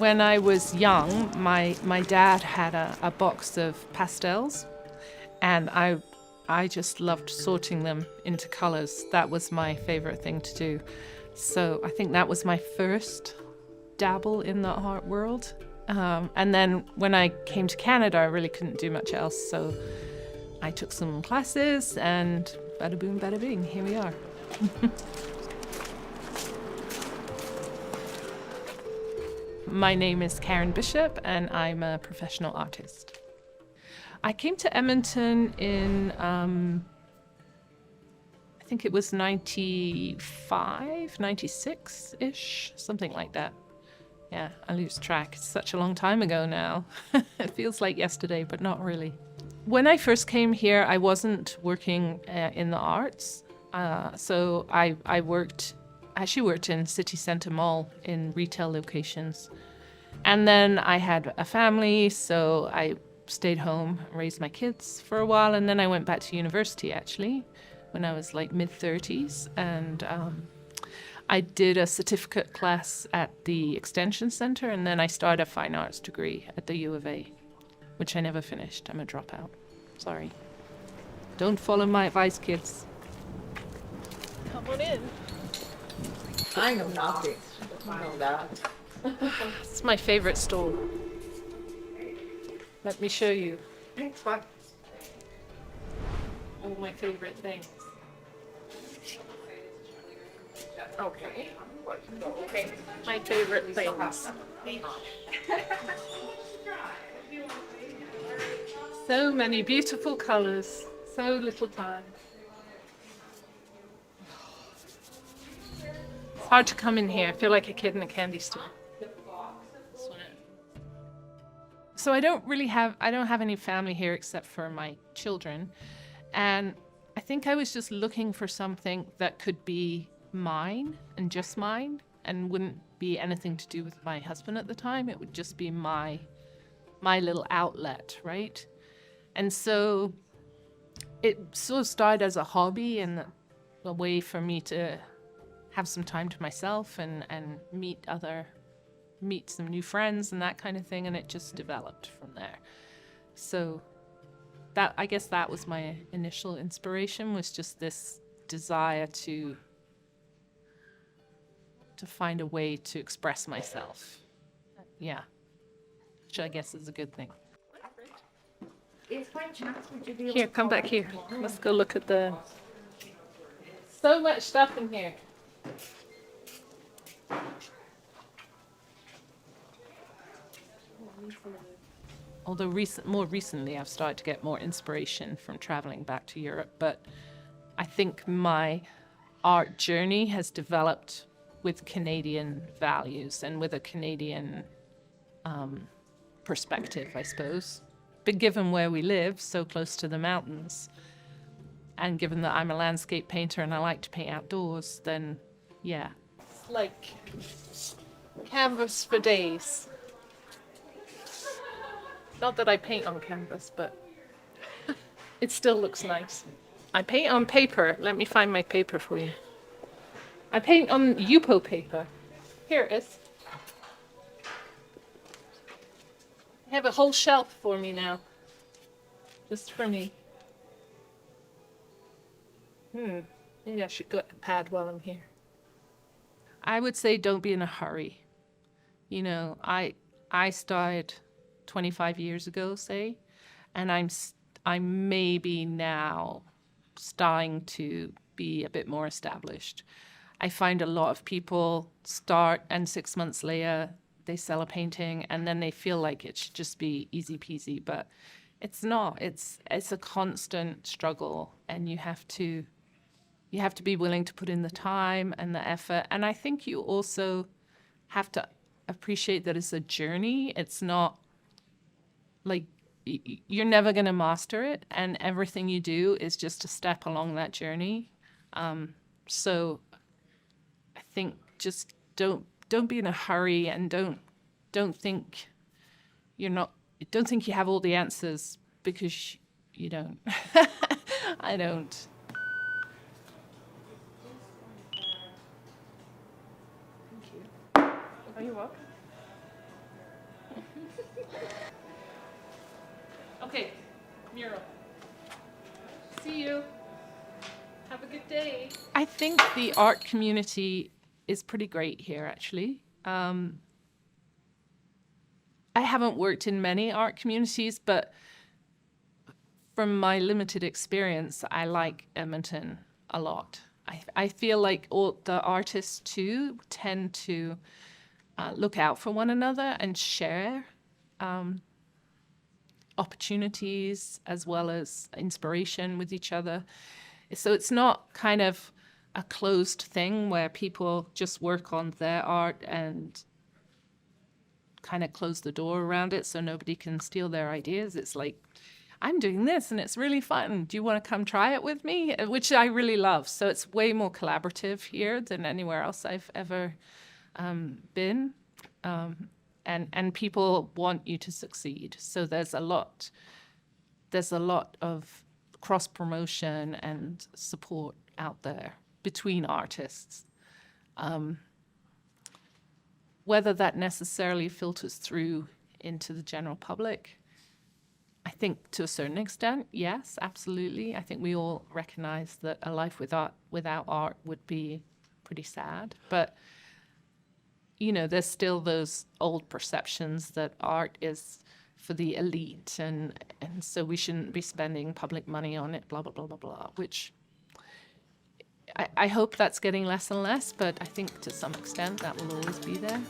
When I was young, my dad had a box of pastels, and I just loved sorting them into colors. That was my favorite thing to do. So I think that was my first dabble in the art world. And then when I came to Canada, I really couldn't do much else. So I took some classes, and bada boom, bada bing, here we are. My name is Karen Bishop, and I'm a professional artist. I came to Edmonton in, I think it was 95, 96-ish, something like that. Yeah, I lose track. It's such a long time ago now. It feels like yesterday, but not really. When I first came here, I wasn't working in the arts. So I actually worked in City Centre Mall in retail locations. And then I had a family, so I stayed home, raised my kids for a while, and then I went back to university actually when I was like mid-30s, and I did a certificate class at the Extension Centre, and then I started a fine arts degree at the U of A, which I never finished. I'm a dropout. Sorry. Don't follow my advice, kids. Come on in. I know nothing. I know that. It's my favorite store. Let me show you It's fine. all my favorite things. Okay. My favorite things. So many beautiful colors, so little time. It's hard to come in here. I feel like a kid in a candy store. So I don't have any family here except for my children. And I think I was just looking for something that could be mine and just mine and wouldn't be anything to do with my husband at the time. It would just be my little outlet, right? And so it sort of started as a hobby and a way for me to have some time to myself and meet some new friends and that kind of thing, and it just developed from there. So I guess that was my initial inspiration, was just this desire to find a way to express myself. Yeah, which I guess is a good thing. Here, come back here. Let's go look at so much stuff in here. Although more recently I've started to get more inspiration from traveling back to Europe, but I think my art journey has developed with Canadian values and with a Canadian perspective, I suppose. But given where we live, so close to the mountains, and given that I'm a landscape painter and I like to paint outdoors, then yeah. It's like canvas for days. Not that I paint on canvas, but it still looks nice. I paint on paper. Let me find my paper for you. I paint on Yupo paper. Here it is. I have a whole shelf for me now. Just for me. Maybe I should get a pad while I'm here. I would say don't be in a hurry. You know, I started 25 years ago, say, and I'm maybe now starting to be a bit more established. I find a lot of people start and 6 months later they sell a painting and then they feel like it should just be easy peasy, but it's not. It's a constant struggle, and you have to be willing to put in the time and the effort. And I think you also have to appreciate that it's a journey. It's not like you're never going to master it, and everything you do is just a step along that journey. So I think just don't be in a hurry, and don't think you have all the answers, because you don't. I don't. Thank you. Are you welcome? Okay, mural. See you. Have a good day. I think the art community is pretty great here, actually. I haven't worked in many art communities, but from my limited experience, I like Edmonton a lot. I feel like all the artists too tend to look out for one another and share opportunities as well as inspiration with each other. So it's not kind of a closed thing where people just work on their art and kind of close the door around it so nobody can steal their ideas. It's like, I'm doing this and it's really fun. Do you want to come try it with me? Which I really love. So it's way more collaborative here than anywhere else I've ever been. And people want you to succeed. So there's a lot of cross promotion and support out there between artists. Whether that necessarily filters through into the general public, I think to a certain extent, yes, absolutely. I think we all recognize that a life without art would be pretty sad. But, you know, there's still those old perceptions that art is for the elite and so we shouldn't be spending public money on it, blah, blah, blah, blah, blah, which I hope that's getting less and less, but I think to some extent that will always be there.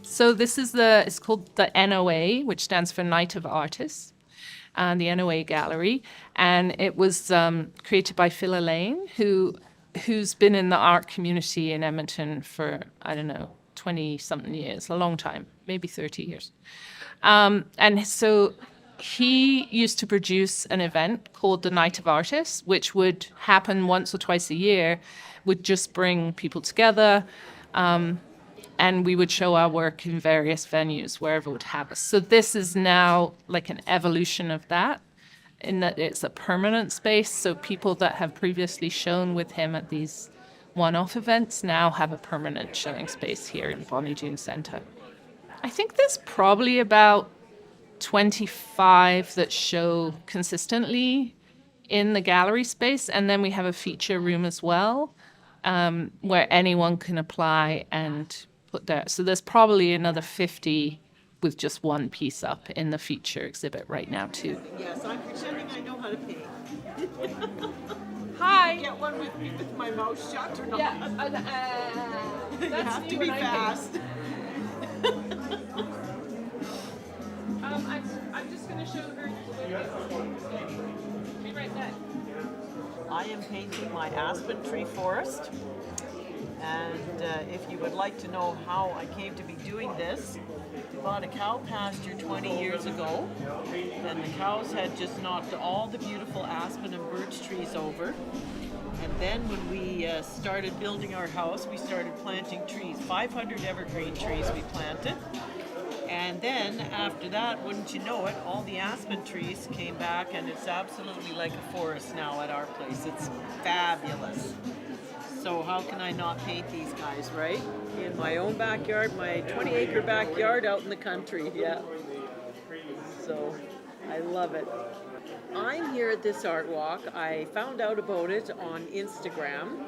So this is it's called the NOA, which stands for Night of Artists, and the NOA Gallery. And it was created by Phil Elaine, who's been in the art community in Edmonton for, I don't know, 20-something years, a long time, maybe 30 years. And so he used to produce an event called the Night of Artists, which would happen once or twice a year, would just bring people together, and we would show our work in various venues, wherever it would have us. So this is now like an evolution of that, in that it's a permanent space. So people that have previously shown with him at these one-off events now have a permanent showing space here in Bonnie Doon Centre. I think there's probably about 25 that show consistently in the gallery space. And then we have a feature room as well, where anyone can apply and put there. So there's probably another 50 with just one piece up in the feature exhibit right now too. Yes, I'm pretending I know how to paint. Hi. Get one with me with my mouth shut or not? Yeah, You have to be fast. I'm just going to show her. Be right back. I am painting my aspen tree forest. And if you would like to know how I came to be doing this, we bought a cow pasture 20 years ago, and the cows had just knocked all the beautiful aspen and birch trees over. And then when we started building our house, we started planting trees, 500 evergreen trees we planted. And then after that, wouldn't you know it, all the aspen trees came back, and it's absolutely like a forest now at our place. It's fabulous. So how can I not paint these guys, right? In my own backyard, my 20-acre backyard out in the country, yeah. So I love it. I'm here at this art walk. I found out about it on Instagram,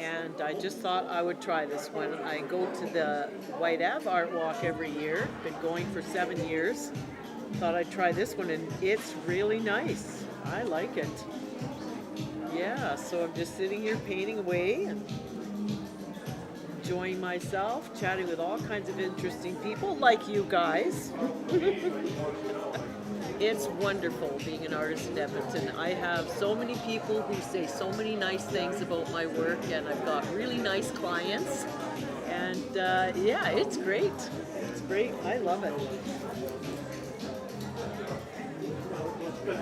and I just thought I would try this one. I go to the White Ave Art Walk every year, been going for 7 years. Thought I'd try this one, and it's really nice. I like it. Yeah, so I'm just sitting here painting away and enjoying myself, chatting with all kinds of interesting people like you guys. It's wonderful being an artist in Edmonton. I have so many people who say so many nice things about my work, and I've got really nice clients. And yeah, it's great. It's great. I love it.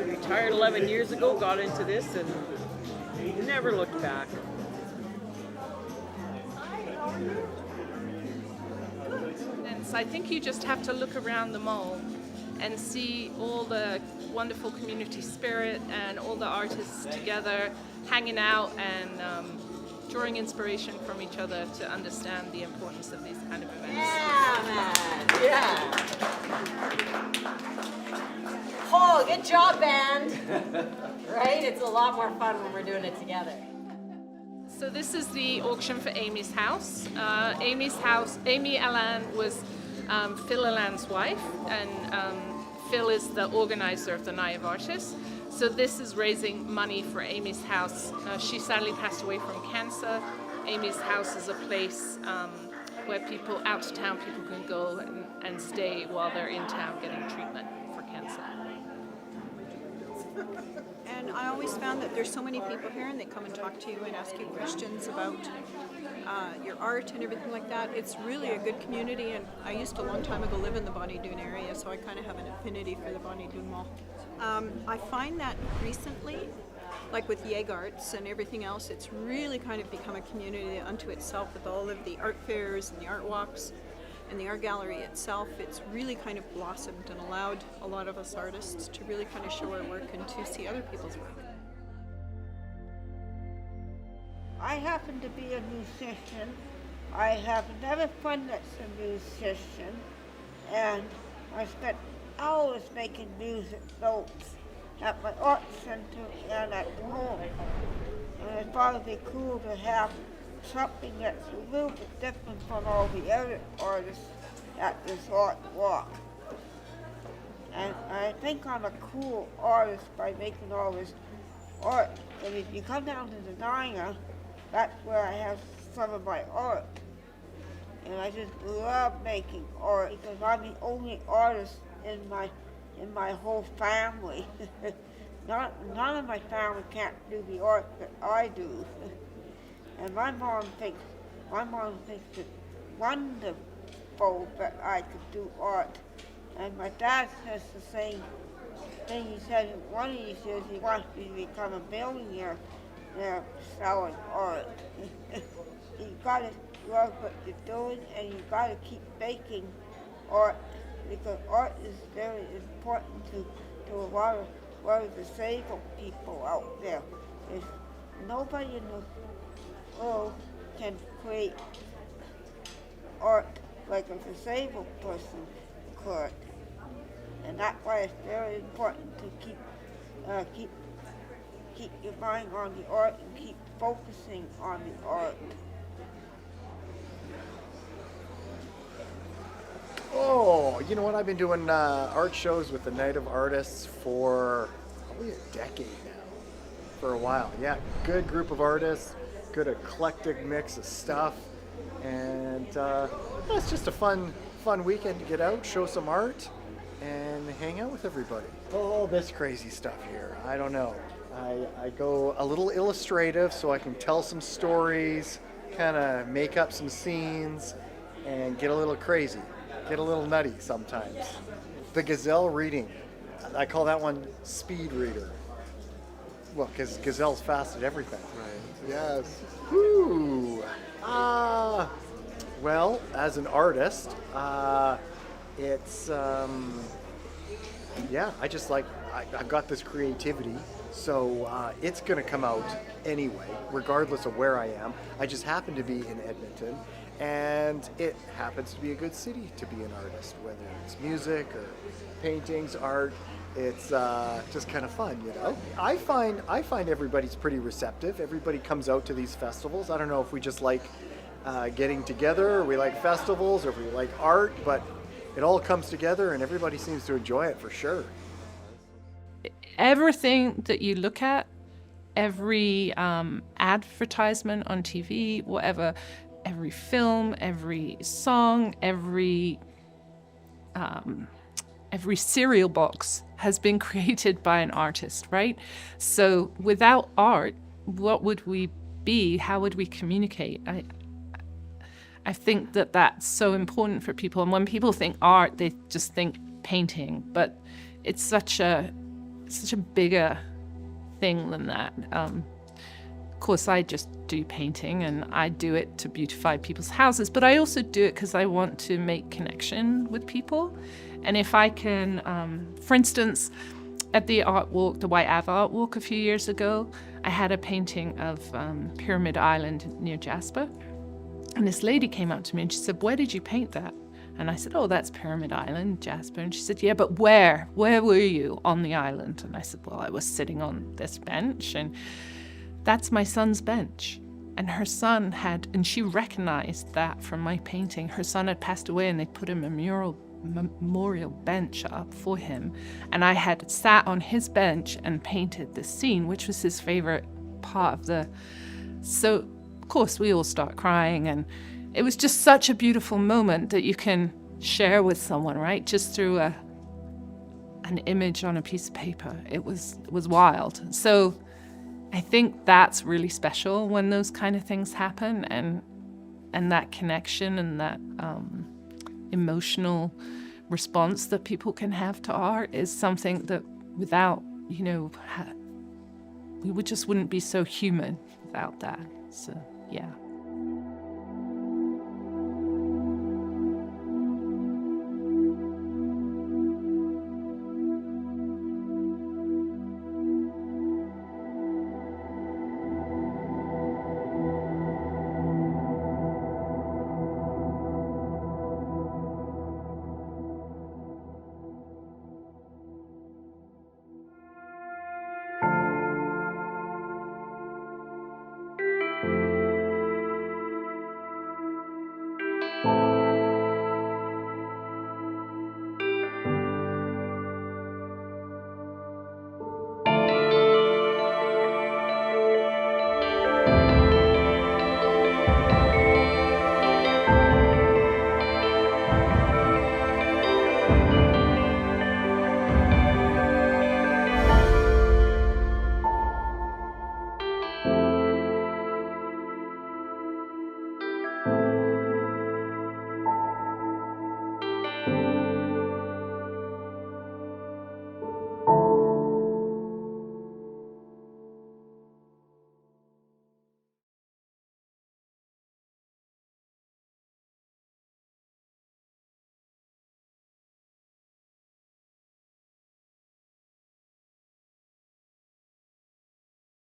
Retired 11 years ago, got into this and never looked back. And so I think you just have to look around the mall and see all the wonderful community spirit and all the artists together hanging out and drawing inspiration from each other to understand the importance of these kind of events. Yeah, man. Yeah. Oh, good job, band. Right? It's a lot more fun when we're doing it together. So this is the auction for Amy's house. Amy Allan was Phil Allan's wife, and Phil is the organizer of the Night of Artists. So this is raising money for Amy's house. She sadly passed away from cancer. Amy's house is a place where people out of town, people can go and stay while they're in town getting treatment for cancer. And I always found that there's so many people here and they come and talk to you and ask you questions about your art and everything like that. It's really a good community, and I used to a long time ago live in the Bonnie Doon area, so I kind of have an affinity for the Bonnie Doon Mall. I find that recently, like with Yegarts and everything else, it's really kind of become a community unto itself with all of the art fairs and the art walks and the art gallery itself. It's really kind of blossomed and allowed a lot of us artists to really kind of show our work and to see other people's work. I happen to be a musician. I have another friend that's a musician, and I spent hours making music notes at my art center and at home. And I thought it'd be cool to have something that's a little bit different from all the other artists at this art walk. And I think I'm a cool artist by making all this art. And if you come down to the diner, that's where I have some of my art. And I just love making art because I'm the only artist in my whole family. None of my family can't do the art that I do. And my mom thinks it's wonderful that I could do art. And my dad says the same thing. He said one of these years he wants me to become a billionaire selling art. You gotta love what you're doing, and you gotta keep making art, because art is very important to a lot of disabled people out there. There's nobody in the world can create art like a disabled person could, and that's why it's very important to keep your mind on the art and keep focusing on the art. Oh, you know what? I've been doing art shows with the Night of Artists for probably a decade now. For a while, yeah. Good group of artists, good eclectic mix of stuff, and it's just a fun weekend to get out, show some art, and hang out with everybody. Oh, this crazy stuff here. I don't know. I go a little illustrative so I can tell some stories, kind of make up some scenes, and get a little crazy, get a little nutty sometimes. The Gazelle reading, I call that one speed reader. Well, because Gazelle's fast at everything. Right. Yes. Woo. Well, as an artist, it's I just like I've got this creativity. So it's going to come out anyway, regardless of where I am. I just happen to be in Edmonton, and it happens to be a good city to be an artist, whether it's music or paintings, art. It's just kind of fun, you know. I find everybody's pretty receptive. Everybody comes out to these festivals. I don't know if we just like getting together, or we like festivals, or if we like art, but it all comes together, and everybody seems to enjoy it for sure. Everything that you look at, every advertisement on TV, whatever, every film, every song, every cereal box has been created by an artist, right? So without art, what would we be? How would we communicate? I think that that's so important for people. And when people think art, they just think painting, but it's such a bigger thing than that. Of course, I just do painting, and I do it to beautify people's houses, but I also do it because I want to make connection with people. And if I can, for instance, at the art walk, the White Ave art walk a few years ago, I had a painting of Pyramid Island near Jasper. And this lady came up to me and she said, "Where did you paint that?" And I said, "Oh, that's Pyramid Island, Jasper." And she said, "Yeah, but where? Where were you on the island?" And I said, "Well, I was sitting on this bench, and that's my son's bench." And her son had, and she recognized that from my painting. Her son had passed away, and they put him a memorial bench up for him. And I had sat on his bench and painted this scene, which was his favorite part of the... So, of course, we all start crying, and it was just such a beautiful moment that you can share with someone, right? Just through an image on a piece of paper. It was wild. So I think that's really special when those kind of things happen, and that connection and that emotional response that people can have to art is something that without, we just wouldn't be so human without that. So, yeah.